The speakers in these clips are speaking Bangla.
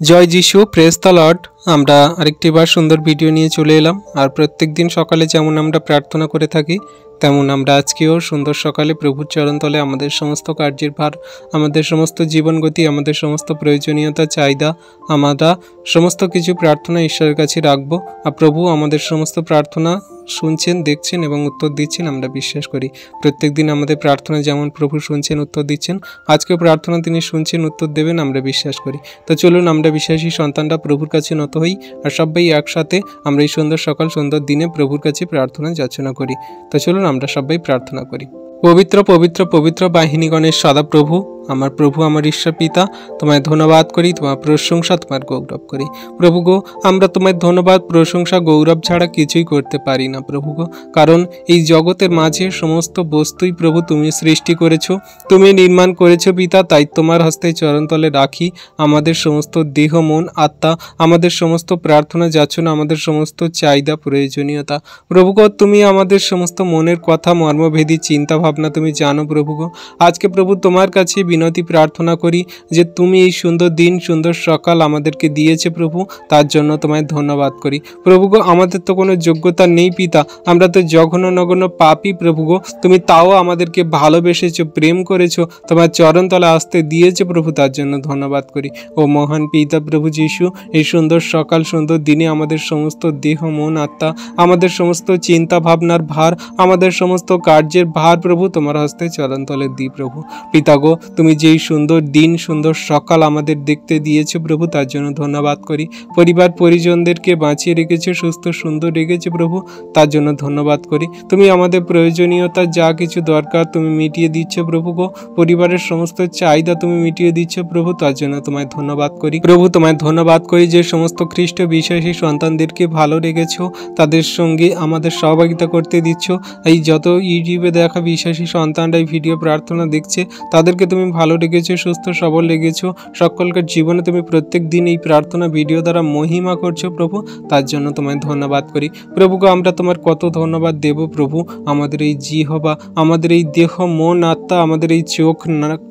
জয় যিশু, প্রেজ দ্য লর্ড। আমরা আরেকটিবার সুন্দর ভিডিও নিয়ে চলে এলাম। আর প্রত্যেক দিন সকালে যেমন আমরা প্রার্থনা করে থাকি, তেমন আমরা আজকেও সুন্দর সকালে প্রভুর চরণতলে আমাদের সমস্ত কার্যের ভার, আমাদের সমস্ত জীবনগতি, আমাদের সমস্ত প্রয়োজনীয়তা, চাহিদা, আমরা সমস্ত কিছু প্রার্থনা ঈশ্বরের কাছে রাখবো। আর প্রভু আমাদের সমস্ত প্রার্থনা শুনছেন, দেখছেন এবং উত্তর দিচ্ছেন, আমরা বিশ্বাস করি। প্রত্যেক দিন আমাদের প্রার্থনা যেমন প্রভু শুনছেন, উত্তর দিচ্ছেন, আজকেও প্রার্থনা তিনি শুনছেন, উত্তর দেবেন, আমরা বিশ্বাস করি। তো চলুন আমরা বিশ্বাসী সন্তানরা প্রভুর কাছে নত হই আর সবাই একসাথে আমরা এই সুন্দর সকাল, সুন্দর দিনে প্রভুর কাছে প্রার্থনা যাচনা করি। তো চলুন আমরা সবাই প্রার্থনা করি। পবিত্র পবিত্র পবিত্র বাহিনীগণের সদা প্রভু, আমার প্রভু, আমার ঈশ্বর পিতা, তোমায় ধন্যবাদ করি, তোমার প্রশংসা, তোমার গৌরব করি। প্রভু গো, আমরা তোমার ধন্যবাদ, প্রশংসা, গৌরব ছাড়া কিছুই করতে পারি না প্রভু গো। কারণ এই জগতের মাঝে সমস্ত বস্তুই প্রভু তুমি সৃষ্টি করেছো, তুমি নির্মাণ করেছো পিতা। তাই তোমার হস্তে চরণতলে রাখি আমাদের সমস্ত দেহ, মন, আত্মা, আমাদের সমস্ত প্রার্থনা যাচনা, আমাদের সমস্ত চাহিদা, প্রয়োজনীয়তা। প্রভু গো, তুমি আমাদের সমস্ত মনের কথা, মর্মভেদী চিন্তা ভাবনা তুমি জানো প্রভু গো। আজকে প্রভু তোমার কাছে বিনতি প্রার্থনা করি যে তুমি এই সুন্দর দিন, সুন্দর সকাল আমাদেরকে দিয়েছে প্রভু, তার জন্য তোমায় ধন্যবাদ করি প্রভু গো। আমাদের তো কোনো যোগ্যতা নেই পিতা, আমরা তো জঘন্য নগণ্য পাপী প্রভু গো। তুমি তাও আমাদেরকে ভালোবেসেছো, প্রেম করেছো, তোমার চরণতলে আসতে দিয়েছে প্রভু, তার জন্য ধন্যবাদ করি। ও মহান পিতা প্রভু যিশু, এই সুন্দর সকাল, সুন্দর দিনে আমাদের সমস্ত দেহ, মন, আত্মা, আমাদের সমস্ত চিন্তা ভাবনার ভার, আমাদের সমস্ত কার্যের ভার প্রভু তোমার হস্তে চরণতলে দিই প্রভু। পিতা গো, তুমি যেই সুন্দর দিন, সুন্দর সকাল আমাদের দেখতে দিয়েছো প্রভু, তার জন্য ধন্যবাদ করি। পরিবার পরিজনদেরকে বাঁচিয়ে রেখেছো, সুস্থ সুন্দর রেখেছো প্রভু, তার জন্য ধন্যবাদ করি। তুমি আমাদের প্রয়োজনীয়তা যা কিছু দরকার তুমি মিটিয়ে দিচ্ছ প্রভু গো। পরিবারের সমস্ত চাহিদা তুমি মিটিয়ে দিচ্ছ প্রভু, তার জন্য তোমায় ধন্যবাদ করি প্রভু। তোমায় ধন্যবাদ করি যে সমস্ত খ্রিস্ট বিশ্বাসী সন্তানদেরকে ভালো রেখেছো, তাদের সঙ্গে আমাদের সহযোগিতা করতে দিচ্ছ। এই যত ইউটিউবে দেখা বিশ্বাসী সন্তানরা এই ভিডিও প্রার্থনা দেখছে, তাদেরকে তুমি ভালো রেখেছো, সুস্থ সবল রেখেছো। সকলকার জীবনে তুমি প্রত্যেক দিন এই প্রার্থনা ভিডিও দ্বারা মহিমা করছো প্রভু, তার জন্য তোমায় ধন্যবাদ করি প্রভু গো। আমরা তোমার কত ধন্যবাদ দেব প্রভু। আমাদের এই জিহ্বা, আমাদের এই দেহ, মন, আত্মা, আমাদের এই চোখ,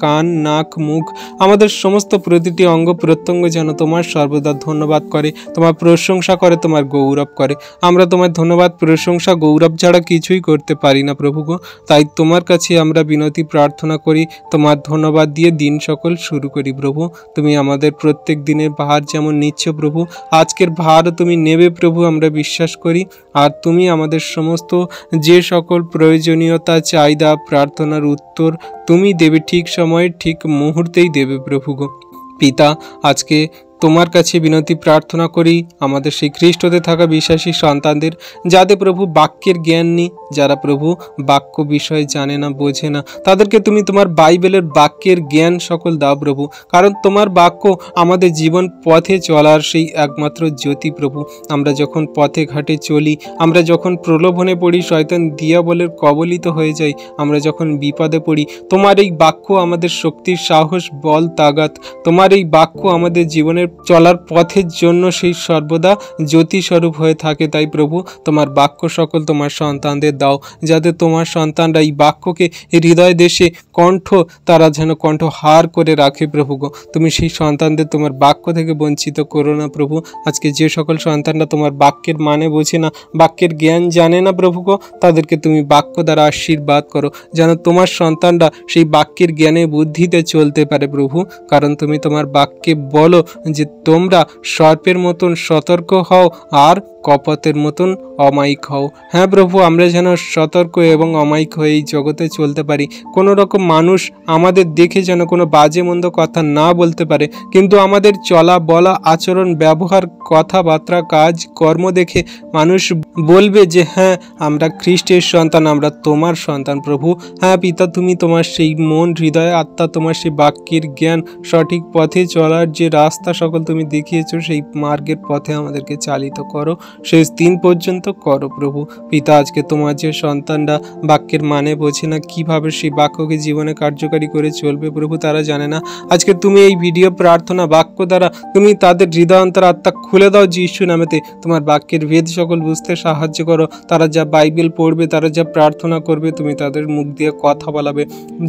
কান, নাক, মুখ, আমাদের সমস্ত প্রতিটি অঙ্গ প্রত্যঙ্গ যেন তোমার সর্বদা ধন্যবাদ করে, তোমার প্রশংসা করে, তোমার গৌরব করে। আমরা তোমার ধন্যবাদ, প্রশংসা, গৌরব ছাড়া কিছুই করতে পারি না প্রভু গো। তাই তোমার কাছে আমরা বিনতি প্রার্থনা করি, তোমার ধন্যবাদ দিয়ে দিন সকল শুরু করি প্রভু। তুমি আমাদের প্রত্যেক দিনের ভার যেমন নিচ্ছ প্রভু, আজকের ভার তুমি নেবে প্রভু, আমরা বিশ্বাস করি। আর তুমি আমাদের সমস্ত যে সকল প্রয়োজনীয়তা, চাহিদা, প্রার্থনার উত্তর তুমি দেবে, ঠিক সময়ে, ঠিক মুহূর্তেই দেবে প্রভু গো। পিতা, আজকে তোমার কাছে বিনতি প্রার্থনা করি আমাদের সেই খ্রিস্টতে থাকা বিশ্বাসী সন্তানদের, যাদের প্রভু বাক্যের জ্ঞান নেই, যারা প্রভু বাক্য বিষয় জানে না, বোঝে না, তাদেরকে তুমি তোমার বাইবেলের বাক্যের জ্ঞান সকল দাও প্রভু। কারণ তোমার বাক্য আমাদের জীবন পথে চলার সেই একমাত্র জ্যোতি প্রভু। আমরা যখন পথে ঘাটে চলি, আমরা যখন প্রলোভনে পড়ি, শয়তান দিয়াবলের কবলিত হয়ে যাই, আমরা যখন বিপদে পড়ি, তোমার এই বাক্য আমাদের শক্তির, সাহস, বল, তাগাত। তোমার এই বাক্য আমাদের জীবনের চলার পথের জন্য সেই সর্বদা জ্যোতি স্বরূপ হয়ে থাকে। তাই প্রভু তোমার বাক্য সকল তোমার সন্তানদের দাও, যাতে তোমার সন্তানরা এই বাক্যকে হৃদয় দেশে কণ্ঠ, তারা যেন কণ্ঠ হার করে রাখে প্রভু গো। তুমি সেই সন্তানদের তোমার বাক্য থেকে বঞ্চিত করো না প্রভু। আজকে যে সকল সন্তানরা তোমার বাক্যের মানে বোঝে না, বাক্যের জ্ঞান জানে না প্রভু গো, তাদেরকে তুমি বাক্য দ্বারা আশীর্বাদ করো, যেন তোমার সন্তানরা সেই বাক্যের জ্ঞানে, বুদ্ধিতে চলতে পারে প্রভু। কারণ তুমি তোমার বাক্যে বলো যে তোমরা সর্পের মতন সতর্ক হও আর কপতের মতন অমায়িক হও। হ্যাঁ প্রভু, আমরা যেন সতর্ক এবং অমায়িক হয়ে এই জগতে চলতে পারি। কোনো রকম মানুষ আমাদের দেখে যেন কোনো বাজে মন্দ কথা না বলতে পারে, কিন্তু আমাদের চলা, বলা, আচরণ, ব্যবহার, কথাবার্তা, কাজ, কর্ম দেখে মানুষ বলবে যে হ্যাঁ, আমরা খ্রিস্টের সন্তান, আমরা তোমার সন্তান প্রভু। হ্যাঁ পিতা, তুমি তোমার সেই মন, হৃদয়, আত্মা, তোমার সেই বাক্যের জ্ঞান, সঠিক পথে চলার যে রাস্তা সকল তুমি দেখিয়েছো, সেই মার্গের পথে আমাদেরকে চালিত করো, শেষ দিন পর্যন্ত করো প্রভু। পিতা, আজকে তোমার যে সন্তানরা বাক্যের মানে বোঝে না, কিভাবে সেই বাক্যকে জীবনে কার্যকারী করে চলবে প্রভু, তারা জানে না। আজকে তুমি এই ভিডিও প্রার্থনা বাক্য দ্বারা তুমি তাদের হৃদয়, অন্তর, আত্মা খুলে দাও যিশু নামেতে। তোমার বাক্যের ভেদ সকল বুঝতে সাহায্য করো। তারা যা বাইবেল পড়বে, তারা যা প্রার্থনা করবে, তুমি তাদের মুখ দিয়ে কথা বলাবে।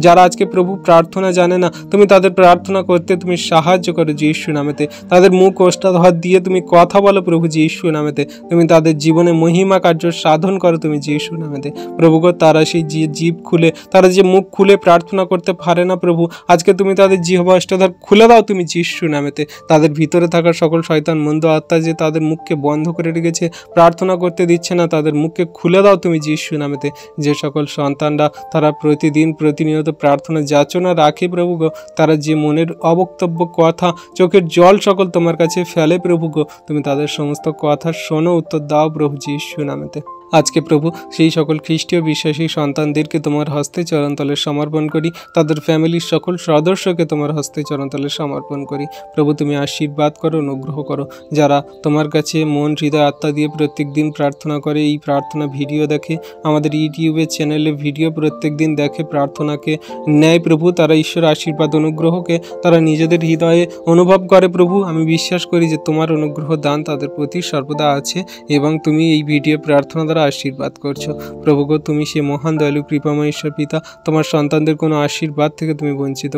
যারা আজকে প্রভু প্রার্থনা জানে না, তুমি তাদের প্রার্থনা করতে তুমি সাহায্য করো যিশু নামেতে। নামেতে, তাদের মুখ ওষ্ঠাধর দিয়ে তুমি কথা বলো প্রভু যীশু নামেতে, তুমি তাদের জীবনে মহিমা কার্য সাধন করো তুমি যীশু নামেতে। প্রভু গো, তারা সেই জিভ খুলে, তারা যে মুখ খুলে প্রার্থনা করতে পারে না প্রভু, আজকে তুমি তাদের জিহ্বা ওষ্ঠাধর খুলে দাও তুমি যীশু নামেতে। তাদের ভিতরে থাকা সকল শয়তান মন্দ আত্মা যে তাদের মুখকে বন্ধ করে রেখেছে, প্রার্থনা করতে দিচ্ছে না, তাদের মুখকে খুলে দাও তুমি যীশু নামেতে। যে সকল সন্তানরা তারা প্রতিদিন প্রতিনিয়ত প্রার্থনা যাচনা রাখে প্রভু গো, তারা যে মনের অবক্তব্য কথা, চোখের জল সকল তোমার কাছে ফেলে প্রভু গো, তুমি তাদের সমস্ত কথা শোনো, উত্তর দাও প্রভু যীশু নামেতে। আজকে প্রভু সেই সকল খ্রিস্টীয় বিশ্বাসী সন্তানদেরকে তোমার হস্তে চরণতলে সমর্পণ করি, তাদের ফ্যামিলির সকল সদস্যকে তোমার হস্তে চরণতলে সমর্পণ করি। প্রভু তুমি আশীর্বাদ করো, অনুগ্রহ করো। যারা তোমার কাছে মন হৃদয় আত্মা দিয়ে প্রত্যেক দিন প্রার্থনা করে, এই প্রার্থনা ভিডিও দেখে, আমাদের ইউটিউবের চ্যানেলে ভিডিও প্রত্যেক দিন দেখে, প্রার্থনাকে নেয় প্রভু, তারা ঈশ্বর আশীর্বাদ অনুগ্রহকে তারা নিজেদের হৃদয়ে অনুভব করে প্রভু। আমি বিশ্বাস করি যে তোমার অনুগ্রহ দান তাদের প্রতি সর্বদা আছে এবং তুমি এই ভিডিও প্রার্থনা দ্বারা আশীর্বাদ করছো প্রভু গো। তুমি সে মহান দয়ালু কৃপাময় ঈশ্বর পিতা, তোমার সন্তানদের কোনো আশীর্বাদ থেকে তুমি বঞ্চিত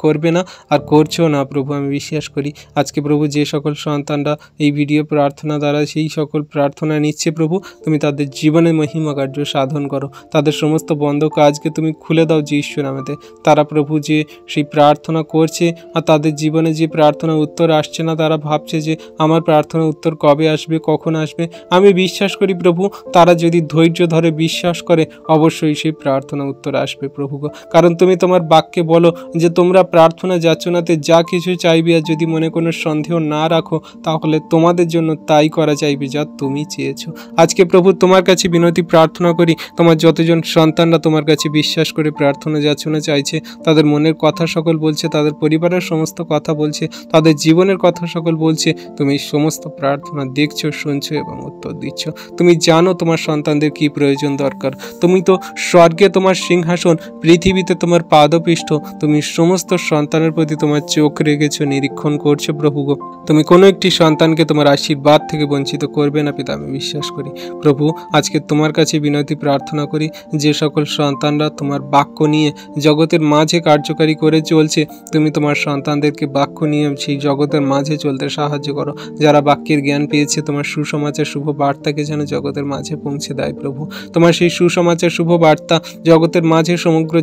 করবে না আর করছো না প্রভু, আমি বিশ্বাস করি। আজকে প্রভু যে সকল সন্তানরা এই ভিডিও প্রার্থনা দ্বারা সেই সকল প্রার্থনা নিচ্ছে প্রভু, তুমি তাদের জীবনে মহিমা কার্য সাধন করো, তাদের সমস্ত বন্ধ কাজকে তুমি খুলে দাও যীশু নামেতে। তারা প্রভু যে সেই প্রার্থনা করছে আর তাদের জীবনে যে প্রার্থনা উত্তর আসছে না, তারা ভাবছে যে আমার প্রার্থনা উত্তর কবে আসবে, কখন আসবে। আমি বিশ্বাস করি প্রভু, তারা যদি ধৈর্য ধরে বিশ্বাস করে অবশ্যই সেই প্রার্থনা উত্তর আসবে প্রভু গো। কারণ তুমি তোমার বাক্যে বলো যে তোমরা প্রার্থনা যাচনাতে যা কিছু চাইবে আর যদি মনে কোনো সন্দেহ না রাখো, তাহলে তোমাদের জন্য তাই করা চাইবে যা তুমি চেয়েছো। আজকে প্রভু তোমার কাছে বিনতি প্রার্থনা করি, তোমার যতজন সন্তানরা তোমার কাছে বিশ্বাস করে প্রার্থনা যাচনা চাইছে, তাদের মনের কথা সকল বলছে, তাদের পরিবারের সমস্ত কথা বলছে, তাদের জীবনের কথা সকল বলছে, তুমি সমস্ত প্রার্থনা দেখছো, শুনছো এবং উত্তর দিচ্ছ। তুমি জানো তোমার সন্তানদের কি প্রয়োজন দরকার। তুমি তো স্বর্গে তোমার সিংহাসন, পৃথিবীতে তোমার পাদপৃষ্ঠ, তুমি সমস্ত সন্তানের প্রতি তোমার চোখ রেখেছো, নিরীক্ষণ করছো প্রভু গো। তুমি কোনো একটি সন্তানকে তোমার আশীর্বাদ থেকে বঞ্চিত করবে না পিতা, আমি বিশ্বাস করি প্রভু। আজকে তোমার কাছে বিনতি প্রার্থনা করি, যে সকল সন্তানরা তোমার বাক্য নিয়ে জগতের মাঝে কার্যকারী করে চলছে, তুমি তোমার সন্তানদেরকে বাক্য নিয়ে সেই জগতের মাঝে চলতে সাহায্য করো। যারা বাক্যের জ্ঞান পেয়েছে, তোমার সুসমাচার শুভ বার্তাকে যেন জগতের মাঝে পৌঁছে দেয় প্রভু। তোমার সেই সুসমাচার শুভ বার্তা জগতের মাঝে সমগ্র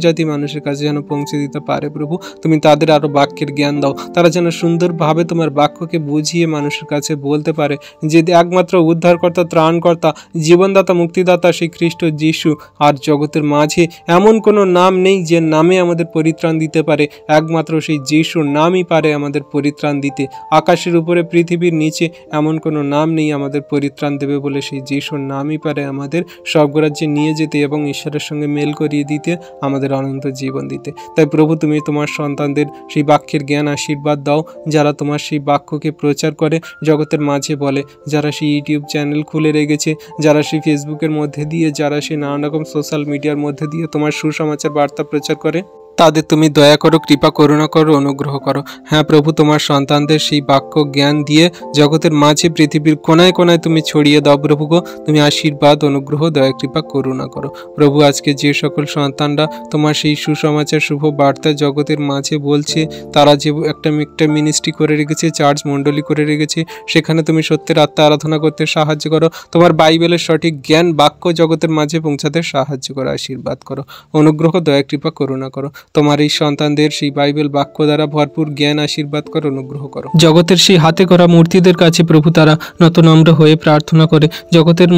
জাতি মানুষের কাছে যেন পৌঁছে দিতে পারে প্রভু। তুমি তাদের আরো বাক্যের জ্ঞান দাও, তারা যেন সুন্দরভাবে তোমার বাক্যকে বুঝিয়ে মানুষের কাছে বলতে পারে যে একমাত্র উদ্ধারকর্তা, ত্রাণকর্তা, জীবনদাতা, মুক্তিদাতা সেই খ্রিস্ট যীশু। আর জগতের মাঝে এমন কোনো নাম নেই যে নামে আমাদের পরিত্রাণ দিতে পারে, একমাত্র সেই যীশুর নামই পারে আমাদের পরিত্রাণ দিতে। আকাশের উপরে পৃথিবীর নিচে এমন কোনো নাম নেই আমাদের পরিত্রাণ দেবে বলে, সেই যীশুর নামই পারে আমাদের স্বর্গরাজ্যে নিয়ে যেতে এবং ঈশ্বরের সঙ্গে মেল করিয়ে দিতে, আমাদের অনন্ত জীবন দিতে। তাই প্রভু তুমি তোমার সন্তানদের সেই বাক্যের জ্ঞান আশীর্বাদ দাও, যারা তোমার সেই বাক্যকে প্রচার করে জগতের মাঝে বলে, যারা সেই ইউটিউব চ্যানেল খুলে রেখেছে, যারা সেই ফেসবুকের মধ্যে দিয়ে, যারা সেই নানান রকম সোশ্যাল মিডিয়ার মধ্যে দিয়ে তোমার সুসমাচার বার্তা প্রচার করে, তাদের তুমি দয়া করো, কৃপা করুণা করো, অনুগ্রহ করো। হ্যাঁ প্রভু, তোমার সন্তানদের সেই বাক্য জ্ঞান দিয়ে জগতের মাঝে পৃথিবীর কোনায় কোনায় তুমি ছড়িয়ে দাও প্রভু গো। তুমি আশীর্বাদ, অনুগ্রহ, দয়া, কৃপা করুণা করো প্রভু। আজকে যে সকল সন্তানরা তোমার সেই সুসমাচার শুভ বার্তা জগতের মাঝে বলছে, তারা যে একটা মিনিস্ট্রি করে রেখেছে, চার্চ মণ্ডলী করে রেখেছে, সেখানে তুমি সত্যের আত্মা আরাধনা করতে সাহায্য করো। তোমার বাইবেলের সঠিক জ্ঞান বাক্য জগতের মাঝে পৌঁছাতে সাহায্য করো, আশীর্বাদ করো, অনুগ্রহ, দয়া, কৃপা করুণা করো। তোমার এই সন্তানদের সেই বাইবেল বাক্য দ্বারা ভরপুর জ্ঞান আশীর্বাদ করো, অনুগ্রহ করো। জগতের সেই হাতে করা মূর্তিদের কাছে প্রভু তারা নতনম্র হয়ে প্রার্থনা করে, জগতের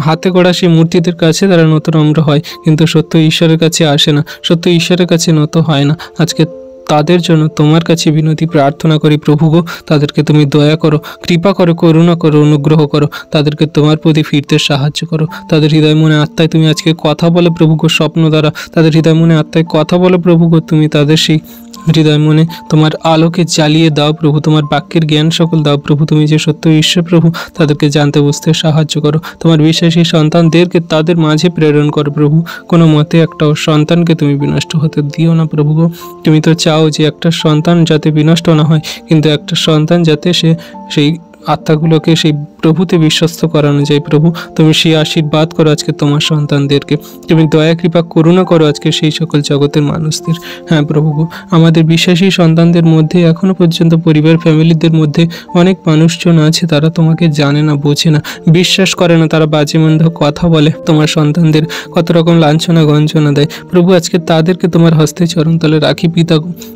হাতে করা সেই মূর্তিদের কাছে তারা নতনম্র হয়, কিন্তু সত্য ঈশ্বরের কাছে আসে না, সত্য ঈশ্বরের কাছে নত হয় না। আজকে তাদের জন্য তোমার কাছে বিনতি প্রার্থনা করি প্রভু গো, তাদেরকে তুমি দয়া করো, কৃপা করো, করুণা করো, অনুগ্রহ করো, তাদেরকে তোমার প্রতি ফিরতে সাহায্য করো। তাদের হৃদয় মনে আত্মায় তুমি আজকে কথা বলে প্রভু গো, স্বপ্ন দ্বারা তাদের হৃদয় মনে আত্মায় কথা বলে প্রভু গো, তুমি তাদের সেই হৃদয় মনে তোমার আলোকে জ্বালিয়ে দাও প্রভু, তোমার বাক্যের জ্ঞান সকল দাও প্রভু। তুমি যে সত্য ঈশ্বর প্রভু, তাদেরকে জানতে বুঝতে সাহায্য করো। তোমার বিশ্বাসী সন্তানদেরকে তাদের মাঝে প্রেরণ করো প্রভু, কোনো মতে একটাও সন্তানকে তুমি বিনষ্ট হতে দিও না প্রভু গো। তুমি তো চাও যে একটা সন্তান যাতে বিনষ্ট না হয়, কিন্তু একটা সন্তান যাতে সে সেই আত্মাগুলোকে সেই প্রভুতে বিশ্বস্ত করানো যায়। প্রভু তুমি সেই আশীর্বাদ করো আজকে তোমার সন্তানদেরকে, তুমি দয়া কৃপা করুণা করো আজকে সেই সকল জগতের মানুষদের। হ্যাঁ প্রভু আমাদের বিশ্বাসী সন্তানদের মধ্যে এখনো পর্যন্ত পরিবার ফ্যামিলিদের মধ্যে অনেক মানুষজন আছে, তারা তোমাকে জানে না, বোঝে না, বিশ্বাস করে না, তারা বাজে মন্দ কথা বলে, তোমার সন্তানদের কত রকম লাঞ্ছনা গঞ্জনা দেয়। প্রভু আজকে তাদেরকে তোমার হস্তে চরণতলে রাখি পিতা।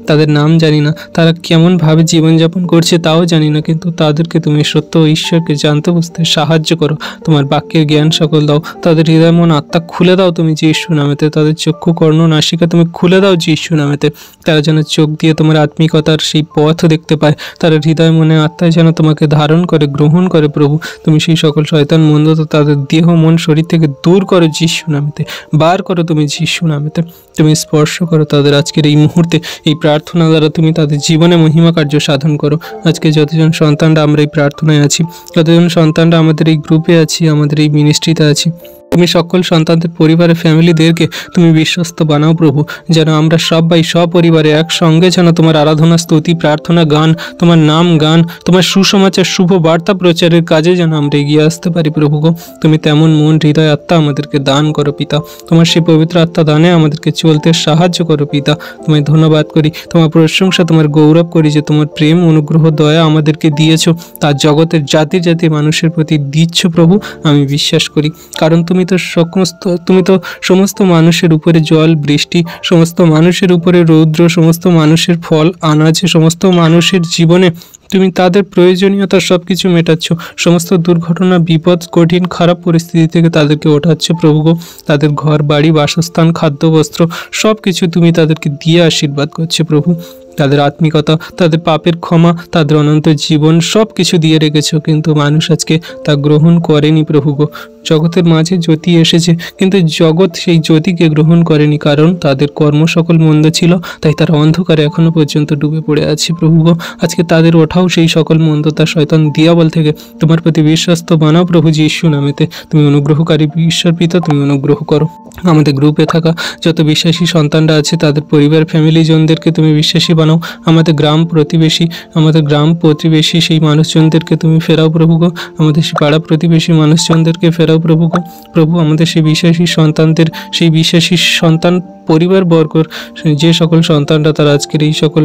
তাদের নাম জানি না, তারা কেমনভাবে জীবনযাপন করছে তাও জানি না, কিন্তু তাদেরকে তুমি সত্য ঈশ্বরকে জানতে বুঝতে সাহায্য করো। তোমার বাক্যের জ্ঞান সকল দাও, তাদের হৃদয় মন আত্মা খুলে দাও তুমি যীশু নামেতে, তাদের চক্ষু কর্ণ নাসিকা তুমি খুলে দাও যীশু নামেতে। তারা যেন চোখ দিয়ে তোমার আত্মিকতার সেই পথ দেখতে পায়, তারা হৃদয় মনে আত্মায় যেন তোমাকে ধারণ করে গ্রহণ করে। প্রভু তুমি সেই সকল শয়তান মন্দতা তাদের দেহ মন শরীর থেকে দূর করো যীশু নামেতে, বার করো তুমি যীশু নামেতে। তুমি স্পর্শ করো তাদের আজকের এই মুহূর্তে, এই প্রার্থনা দ্বারা তুমি তাদের জীবনে মহিমা কার্য সাধন করো। আজকে যতজন সন্তানরা আমরা এই প্রার্থনায় আছি, যতজন সন্তানরা আমাদের এই গ্রুপে আছি, আমাদের এই মিনিস্ট্রিতে আছি, তুমি সকল সন্তানদের পরিবারের ফ্যামিলিদেরকে তুমি বিশ্বস্ত বানাও প্রভু, যেন আমরা সবাই সপরিবারে একসঙ্গে যেন তোমার আরাধনা স্তুতি প্রার্থনা গান, তোমার নাম গান, তোমার সুসমাচার শুভ বার্তা প্রচারের কাজে যেন আমরা এগিয়ে আসতে পারি। প্রভু গো তুমি তেমন মন হৃদয় আত্মা আমাদেরকে দান করো পিতা, তোমার সেই পবিত্র আত্মা দানে আমাদেরকে চলতে সাহায্য করো পিতা। তোমায় ধন্যবাদ করি, তোমার প্রশংসা, তোমার গৌরব করি যে তোমার প্রেম অনুগ্রহ দয়া আমাদেরকে দিয়েছো, তার জগতের জাতি জাতি মানুষের প্রতি দিচ্ছ প্রভু। আমি বিশ্বাস করি, কারণ তুমি তো সমস্ত মানুষের উপরে জল বৃষ্টি, সমস্ত মানুষের উপরে রৌদ্র, সমস্ত মানুষের ফল আনাজ, সমস্ত মানুষের জীবনে তুমি তাদের প্রয়োজনীয়তা সব কিছু মেটাচ্ছ, সমস্ত দুর্ঘটনা বিপদ কঠিন খারাপ পরিস্থিতি থেকে তাদেরকে ওঠাচ্ছ প্রভু গো। তাদের ঘর বাড়ি বাসস্থান খাদ্য বস্ত্র সব কিছু তুমি তাদেরকে দিয়ে আশীর্বাদ করছো প্রভু। তাদের আত্মিকতা, তাদের পাপের ক্ষমা, তাদের অনন্ত জীবন সব কিছু দিয়ে রেখেছো, কিন্তু মানুষ আজকে তা গ্রহণ করেনি প্রভু গো। জগতের মাঝে জ্যোতি এসেছে, কিন্তু জগৎ সেই জ্যোতিকে গ্রহণ করেনি, কারণ তাদের কর্ম সকল মন্দ ছিল, তাই তারা অন্ধকারে এখনো পর্যন্ত ডুবে পড়ে আছে প্রভু গো। আজকে তাদের ওঠাও সেই সকল মন্দতা শয়তান দিয়াবল থেকে তোমার প্রতি বিশ্বস্ত বানাও প্রভু যীশু নামেতে। তুমি অনুগ্রহকারী ঈশ্বর পিতা, তুমি অনুগ্রহ করো। আমাদের গ্রুপে থাকা যত বিশ্বাসী সন্তানরা আছে তাদের পরিবার ফ্যামিলি জনদেরকে তুমি বিশ্বাসী বানাও। আমাদের গ্রাম প্রতিবেশী সেই মানুষজনদেরকে তুমি ফেরাও প্রভু গো। আমাদের সেই পাড়া প্রতিবেশী মানুষজনদেরকে ফেরাও প্রভু গো। প্রভু আমাদের সেই বিশ্বাসী সন্তানদের, সেই বিশ্বাসী সন্তান পরিবারবর্গর যে সকল সন্তানরা তারা আজকের এই সকল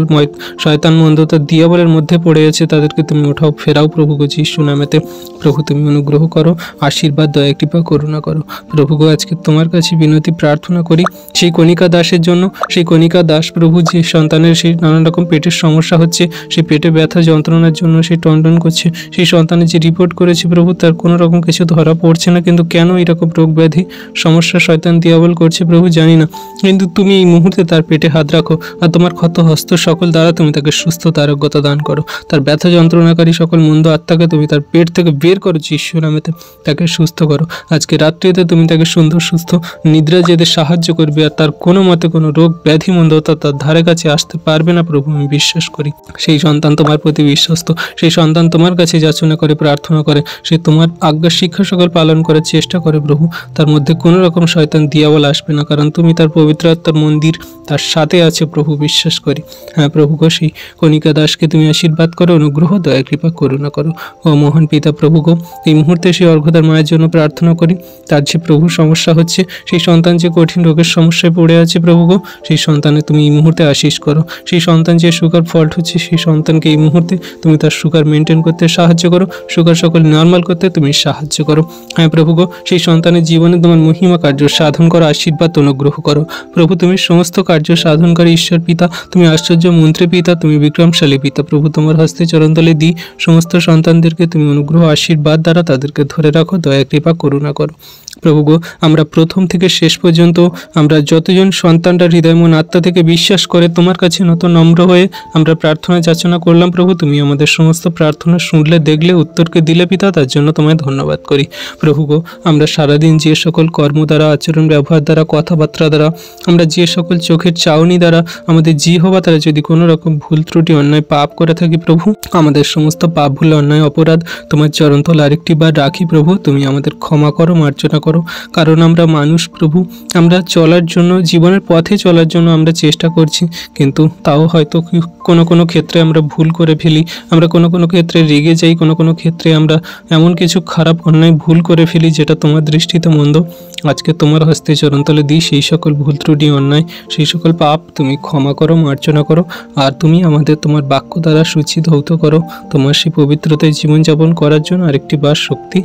শয়তান মন্দতা দিয়াবলের মধ্যে পড়ে আছে, তাদেরকে তুমি ওঠাও ফেরাও প্রভু গো যীশু নামেতে। প্রভু তুমি অনুগ্রহ করো, আশীর্বাদ দয়া কৃপা করুণা করো প্রভু গো। আজকে তোমার কাছে বিনতি প্রার্থনা করি সেই কণিকা দাসের জন্য। সেই কণিকা দাস প্রভু যে সন্তানের সেই নানান রকম পেটের সমস্যা হচ্ছে, সেই পেটে ব্যথা যন্ত্রণার জন্য সে টনটন করছে, সেই সন্তানের যে রিপোর্ট করেছে প্রভু তার কোনো রকম কিছু ধরা পড়ছে না, কিন্তু কেন এরকম রোগ ব্যাধি সমস্যা শয়তান দিয়াবল করছে প্রভু জানি না, কিন্তু তুমি এই মুহূর্তে তার পেটে হাত রাখো আর তোমার ক্ষত হস্ত সকল দ্বারা তুমি তাকে সুস্থতা আরোগ্যতা দান করো। তার ব্যথা যন্ত্রণাকারী সকল মন্দ আত্মাকে তুমি তার পেট থেকে বের করো যীশু নামেতে, তাকে সুস্থ করো। আজকে রাত্রিতে তুমি তাকে সুন্দর সুস্থ নিদ্রা যেতে সাহায্য করবে, আর তার কোনো মতে কোনো রোগ ব্যাধি মন্দতা তার ধারে কাছে আসতে পারবে না প্রভু আমি বিশ্বাস করি। সেই সন্তান তোমার প্রতি বিশ্বস্ত, সেই সন্তান তোমার কাছে যাচনা করে প্রার্থনা করে, সে তোমার আজ্ঞা শিক্ষা সকল পালন করার চেষ্টা করে প্রভু। তার মধ্যে কোনো রকম শয়তান দিয়াবল আসবে না, কারণ তুমি তার পবিত্র আত্মার মন্দির তার সাথে আছে প্রভু বিশ্বাস করি। হ্যাঁ প্রভু গো সেই কণিকা দাসকে তুমি আশীর্বাদ করো, অনুগ্রহ দয়া কৃপা করুণা করো। ও মহান পিতা প্রভু গো এই মুহূর্তে সেই অর্ঘ্যতার মায়ের জন্য প্রার্থনা করি। তার যে প্রভু সমস্যা হচ্ছে, সেই সন্তান যে কঠিন রোগের সমস্যায় পড়ে আছে প্রভু গো, সেই সন্তানে তুমি এই মুহূর্তে আশীষ করো। সেই সন্তান যে সুগার ফল্ট হচ্ছে, সেই সন্তানকে এই মুহূর্তে তুমি তার সুগার মেনটেন করতে সাহায্য করো, সুগার সকল নর্মাল করতে তুমি সাহায্য করো। হ্যাঁ প্রভু গো সেই সন্তানের জীবনে তোমার মহিমা কার্য সাধন করো, আশীর্বাদ অনুগ্রহ করো প্রভু। তুমি সমস্ত কার্য সাধনকারী ঈশ্বর পিতা, তুমি আশ্চর্য মন্ত্রী পিতা, তুমি বিক্রমশালী পিতা প্রভু। তোমার হস্তে চরণতলে দিই সমস্ত সন্তানদেরকে তুমি অনুগ্রহ আশীর্বাদ দ্বারা তাদেরকে ধরে রাখো, দয়া কৃপা করুণা করো প্রভু গো। আমরা প্রথম থেকে শেষ পর্যন্ত আমরা যতজন সন্তানরা হৃদয় মন আত্মা থেকে বিশ্বাস করে তোমার কাছে নতুন নম্র হয়ে আমরা প্রার্থনা যাচনা করলাম প্রভু, তুমি আমাদের সমস্ত প্রার্থনা শুনলে দেখলে উত্তরকে দিলে পিতা, তার জন্য তোমায় ধন্যবাদ করি প্রভু গো। আমরা সারাদিন যে সকল কর্ম দ্বারা আচরণ ব্যবহার দ্বারা কথাবার্তা দ্বারা আমরা যে সকল চোখের চাউনি দ্বারা আমাদের জিহ্বা দ্বারা যদি কোনো রকম ভুল ত্রুটি অন্যায় পাপ করে থাকি প্রভু, আমাদের সমস্ত পাপ ভুল অন্যায় অপরাধ তোমার চরণতল আরেকটি বার রাখি প্রভু, তুমি আমাদের ক্ষমা করো মার্জনা করো। কারণ আমরা মানুষ প্রভু, আমরা চলার জন্য জীবনের পথে চলার জন্য আমরা চেষ্টা করছি, কিন্তু তাও হয়তো কোনো ক্ষেত্রে আমরা ভুল করে ফেলি, আমরা কোনো ক্ষেত্রে রেগে যাই, কোনো ক্ষেত্রে আমরা এমন কিছু খারাপ অন্যায় ভুল করে ফেলি যেটা তোমার দৃষ্টিতে মন্দ। আজকে তোমার হস্তে চরণতলে দিই সেই সকল ভুল ত্রুটি অন্যায়, সেই সকল পাপ তুমি ক্ষমা করো, মার্জনা করো। আর তুমি আমাদের তোমার বাক্য দ্বারা সূচি ধৌত করো, তোমার সেই পবিত্রতায় জীবনযাপন করার জন্য আরেকটি বার শক্তি,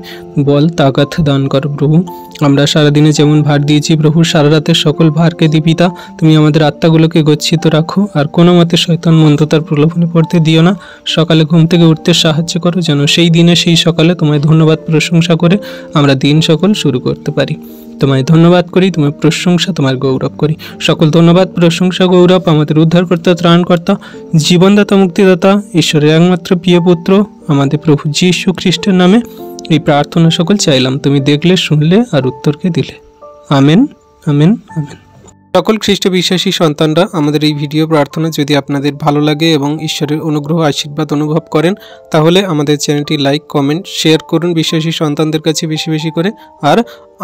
বল, তাগাত দান করো প্রভু। আমরা সারাদিনে যেমন ভার দিয়েছি প্রভু, সারা রাতের সকল ভারকে দি পিতা, তুমি আমাদের আত্মাগুলোকে গচ্ছিত রাখো, আর কোনো মতে শয়তান মন্দতার প্রলোভনে পড়তে দিও না। সকালে ঘুম থেকে উঠতে সাহায্য করো, যেন সেই দিনে সেই সকালে তোমায় ধন্যবাদ প্রশংসা করে আমরা দিন সকল শুরু করতে পারি। তোমায় ধন্যবাদ করি, তোমার প্রশংসা, তোমার গৌরব করি। সকল ধন্যবাদ, প্রশংসা, গৌরব আমাদের উদ্ধারকর্তা, ত্রাণকর্তা, জীবনদাতা, মুক্তিদাতা, ঈশ্বরের একমাত্র প্রিয় পুত্র আমাদের প্রভু যীশু খ্রিস্টের নামে এই প্রার্থনা সকল চাইলাম, তুমি দেখলে, শুনলে আর উত্তরকে দিলে। Amen, amen, amen. সকল খ্রিস্ট বিশ্বাসী সন্তানরা, আমাদের এই ভিডিও প্রার্থনা যদি আপনাদের ভালো লাগে এবং ঈশ্বরের অনুগ্রহ আশীর্বাদ অনুভব করেন, তাহলে আমাদের চ্যানেলটি লাইক, কমেন্ট, শেয়ার করুন বিশ্বাসী সন্তানদের কাছে বেশি বেশি করে। আর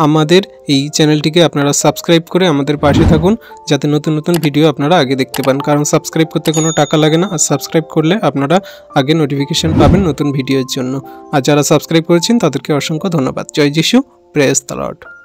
আমাদের এই চ্যানেলটিকে আপনারা সাবস্ক্রাইব করে আমাদের পাশে থাকুন, যাতে নতুন নতুন ভিডিও আপনারা আগে দেখতে পান। কারণ সাবস্ক্রাইব করতে কোনো টাকা লাগে না, আর সাবস্ক্রাইব করলে আপনারা আগে নোটিফিকেশন পাবেন নতুন ভিডিওর জন্য। আর যারা সাবস্ক্রাইব করেছেন তাদেরকে অসংখ্য ধন্যবাদ। জয় যিশু, প্রেজ দ্য লর্ড।